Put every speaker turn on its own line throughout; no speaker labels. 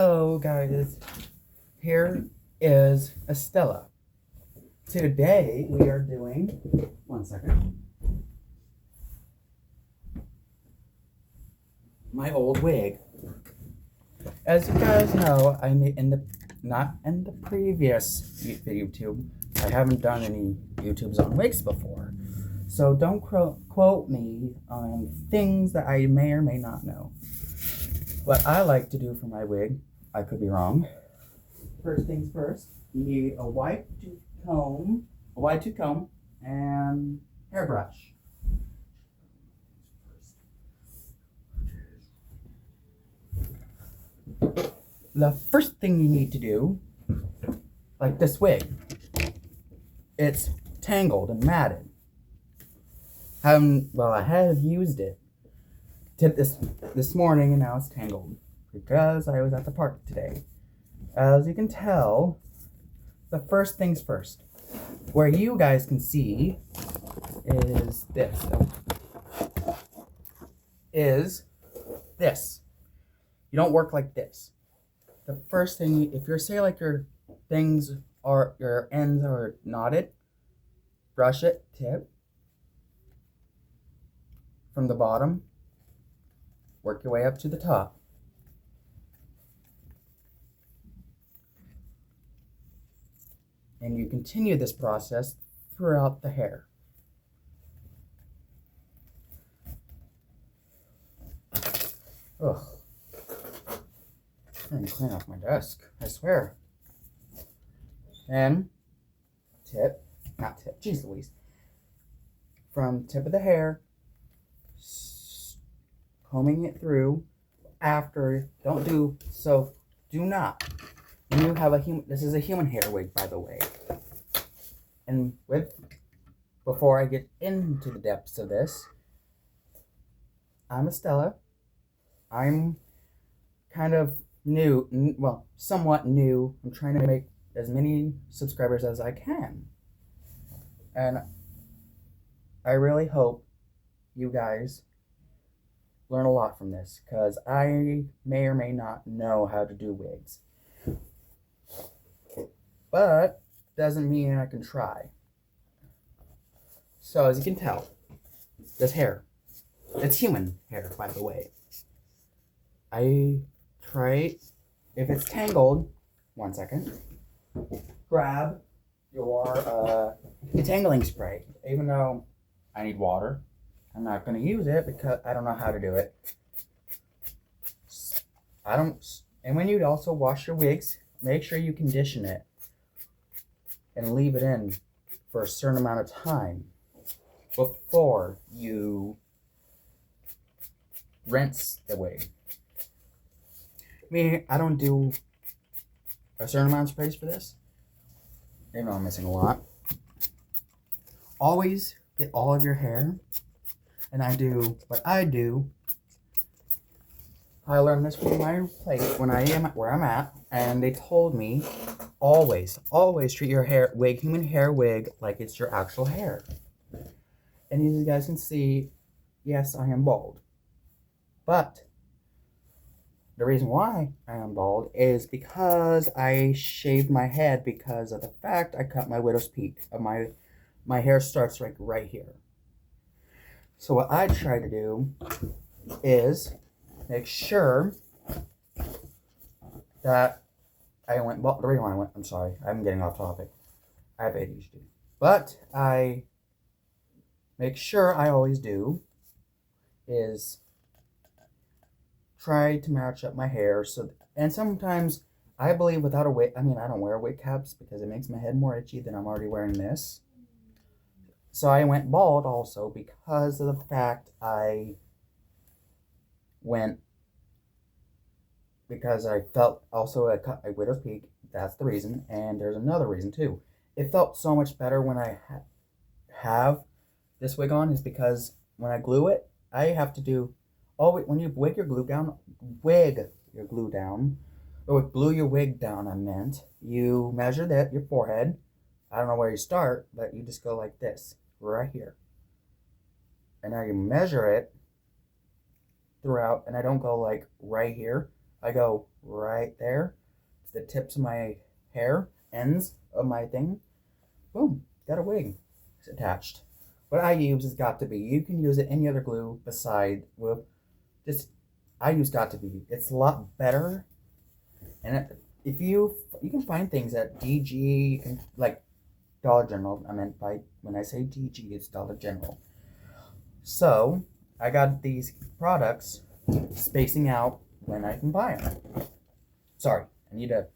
Hello guys, here is Estella. Today we are doing, one second, my old wig. As you guys know, not in the previous YouTube, I haven't done any YouTubes on wigs before. So don't quote me on things that I may or may not know. What I like to do for my wig, I could be wrong. First things first, you need a wide tooth comb, and hairbrush. The first thing you need to do, like this wig, it's tangled and matted. I have used it this morning, and now it's tangled because I was at the park today. As you can tell, the first things first, where you guys can see is this. You don't work like this. The first thing, if you're like your ends are knotted, brush it, tip from the bottom, work your way up to the top. And you continue this process throughout the hair. Ugh. I'm gonna clean off my desk, I swear. And jeez Louise. From tip of the hair, combing it through after, do not. You have this is a human hair wig, by the way. And before I get into the depths of this, I'm Estella. I'm kind of somewhat new. I'm trying to make as many subscribers as I can. And I really hope you guys learn a lot from this, because I may or may not know how to do wigs. But doesn't mean I can try. So as you can tell, this hair, it's human hair, by the way. I try, if it's tangled, one second, grab your detangling spray. Even though I need water, I'm not going to use it because I don't know how to do it. And when you also wash your wigs, make sure you condition it and leave it in for a certain amount of time before you rinse the wig. I don't do a certain amount of sprays for this. You know I'm missing a lot. Always get all of your hair, and I learned this from my place when I am where I'm at, and they told me always treat your human hair wig like it's your actual hair. And as you guys can see, yes, I am bald. But the reason why I am bald is because I shaved my head because of the fact I cut my widow's peak. My hair starts right here. So what I try to do is make sure that I went bald. The reason why I'm sorry, I'm getting off topic. I have ADHD. But I make sure I always do is try to match up my hair. And sometimes I believe without a wig, I don't wear wig caps because it makes my head more itchy than I'm already wearing this. So I went bald also because of the fact I felt also I cut a widow's peak. That's the reason. And there's another reason too. It felt so much better when I have this wig on, is because when I glue it, I have to do, when you glue your wig down, I meant, you measure your forehead. I don't know where you start, but you just go like this, right here. And now you measure it throughout, and I don't go like right here. I go right there to the tips of my hair, ends of my thing. Boom, got a wig. It's attached. What I use is Got2b. You can use it any other glue beside with just I use Got2b. It's a lot better. And if you can find things at DG, you can like Dollar General. I meant by when I say DG, it's Dollar General. So I got these products spacing out when I can buy them. Sorry, I need to.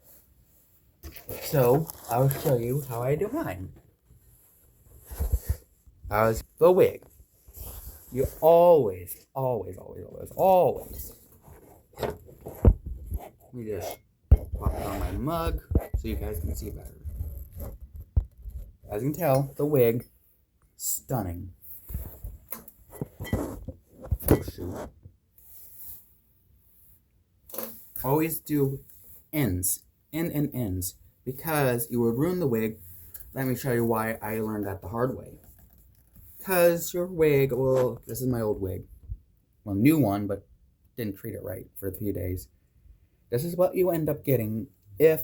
So I'll show you how I do mine. As the wig, you always. Let me just pop it on my mug so you guys can see better. As you can tell, the wig, stunning. Oh shoot. Always do ends, ends, because you would ruin the wig. Let me show you why I learned that the hard way. Because your wig, well, this is my old wig. Well, new one, but didn't treat it right for a few days. This is what you end up getting if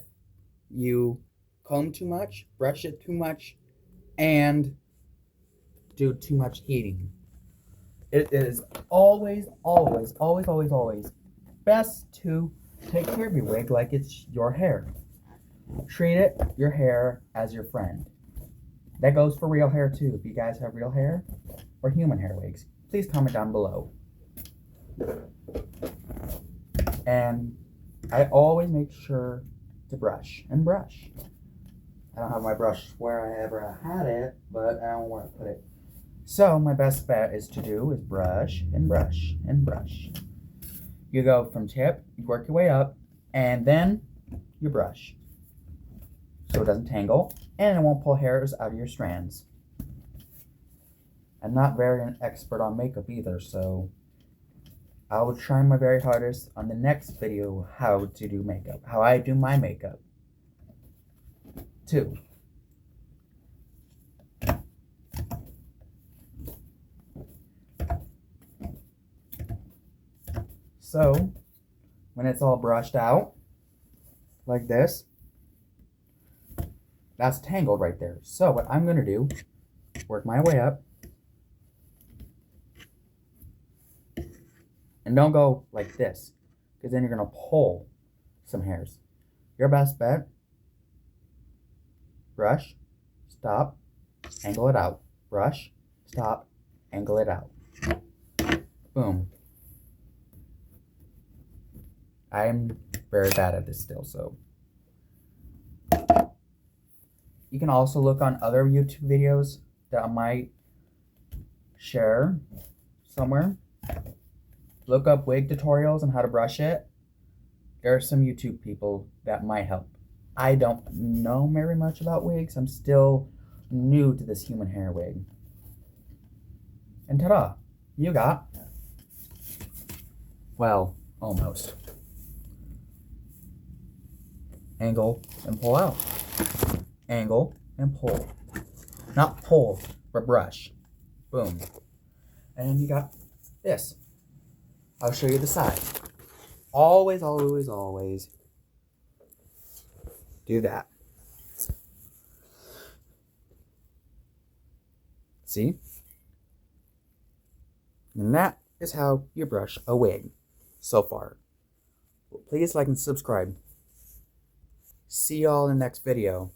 you comb too much, brush it too much, and do too much heating. It is always best to take care of your wig like it's your hair. Treat it, your hair, as your friend. That goes for real hair too. If you guys have real hair or human hair wigs, please comment down below. And I always make sure to brush and brush. I don't have my brush where I ever had it, but I don't know where to put it. So my best bet is brush and brush and brush. You go from tip, you work your way up, and then you brush. So it doesn't tangle, and it won't pull hairs out of your strands. I'm not very an expert on makeup either, so I will try my very hardest on the next video how to do makeup, how I do my makeup, too. So, when it's all brushed out, like this, that's tangled right there. So what I'm going to do, work my way up. And don't go like this, because then you're going to pull some hairs. Your best bet, brush, stop, angle it out. Brush, stop, angle it out. Boom. I'm very bad at this still, so. You can also look on other YouTube videos that I might share somewhere. Look up wig tutorials on how to brush it. There are some YouTube people that might help. I don't know very much about wigs. I'm still new to this human hair wig. And ta-da! You got, well, almost. Angle and pull out. Angle and pull. Not pull, but brush. Boom. And you got this. I'll show you the side. Always do that. See? And that is how you brush a wig so far. Please like and subscribe. See y'all in the next video.